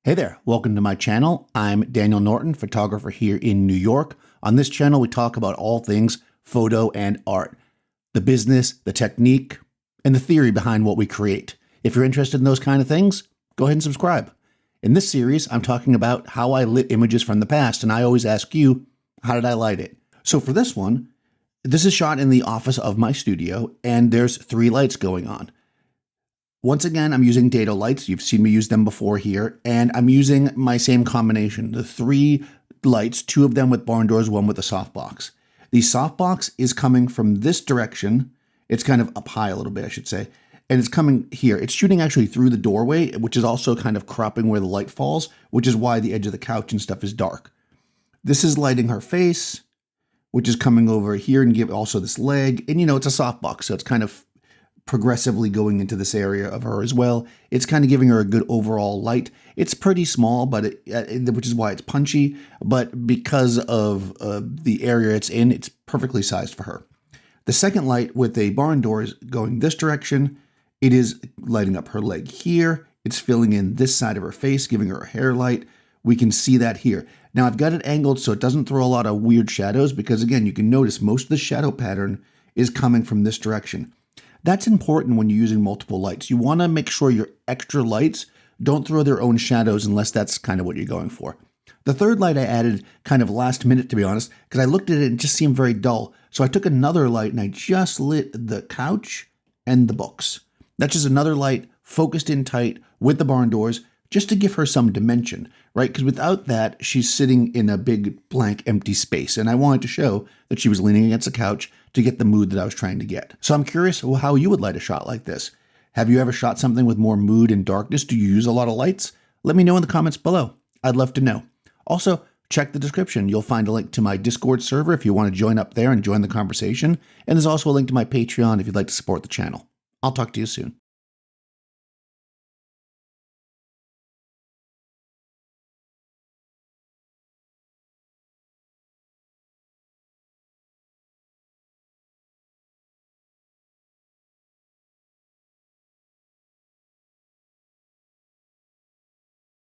Hey there, welcome to my channel. I'm Daniel Norton, photographer here in New York. On this channel, we talk about all things photo and art, the business, the technique, and the theory behind what we create. If you're interested in those kind of things, go ahead and subscribe. In this series, I'm talking about how I lit images from the past, and I always ask you, how did I light it? So for this one, this is shot in the office of my studio, and there's 3 lights going on. Once again, I'm using dado lights. You've seen me use them before here, and I'm using my same combination, the 3 lights, 2 of them with barn doors, 1 with a softbox. The softbox is coming from this direction. It's kind of up high a little bit, I should say, and it's coming here. It's shooting actually through the doorway, which is also kind of cropping where the light falls, which is why the edge of the couch and stuff is dark. This is lighting her face, which is coming over here and give also this leg, and it's a softbox, so it's kind of progressively going into this area of her as well. It's kind of giving her a good overall light. It's pretty small, but which is why it's punchy, but because of the area it's in, it's perfectly sized for her. The second light with a barn door is going this direction. It is lighting up her leg here. It's filling in this side of her face, giving her a hair light. We can see that here. Now I've got it angled so it doesn't throw a lot of weird shadows because again, you can notice most of the shadow pattern is coming from this direction. That's important when you're using multiple lights. You want to make sure your extra lights don't throw their own shadows unless that's kind of what you're going for. The third light I added kind of last minute, to be honest, because I looked at it and it just seemed very dull. So I took another light and I just lit the couch and the books. That's just another light focused in tight with the barn doors just to give her some dimension, right? Because without that, she's sitting in a big blank empty space. And I wanted to show that she was leaning against the couch to get the mood that I was trying to get. So I'm curious how you would light a shot like this. Have you ever shot something with more mood and darkness? Do you use a lot of lights? Let me know in the comments below. I'd love to know. Also, check the description. You'll find a link to my Discord server if you want to join up there and join the conversation. And there's also a link to my Patreon if you'd like to support the channel. I'll talk to you soon.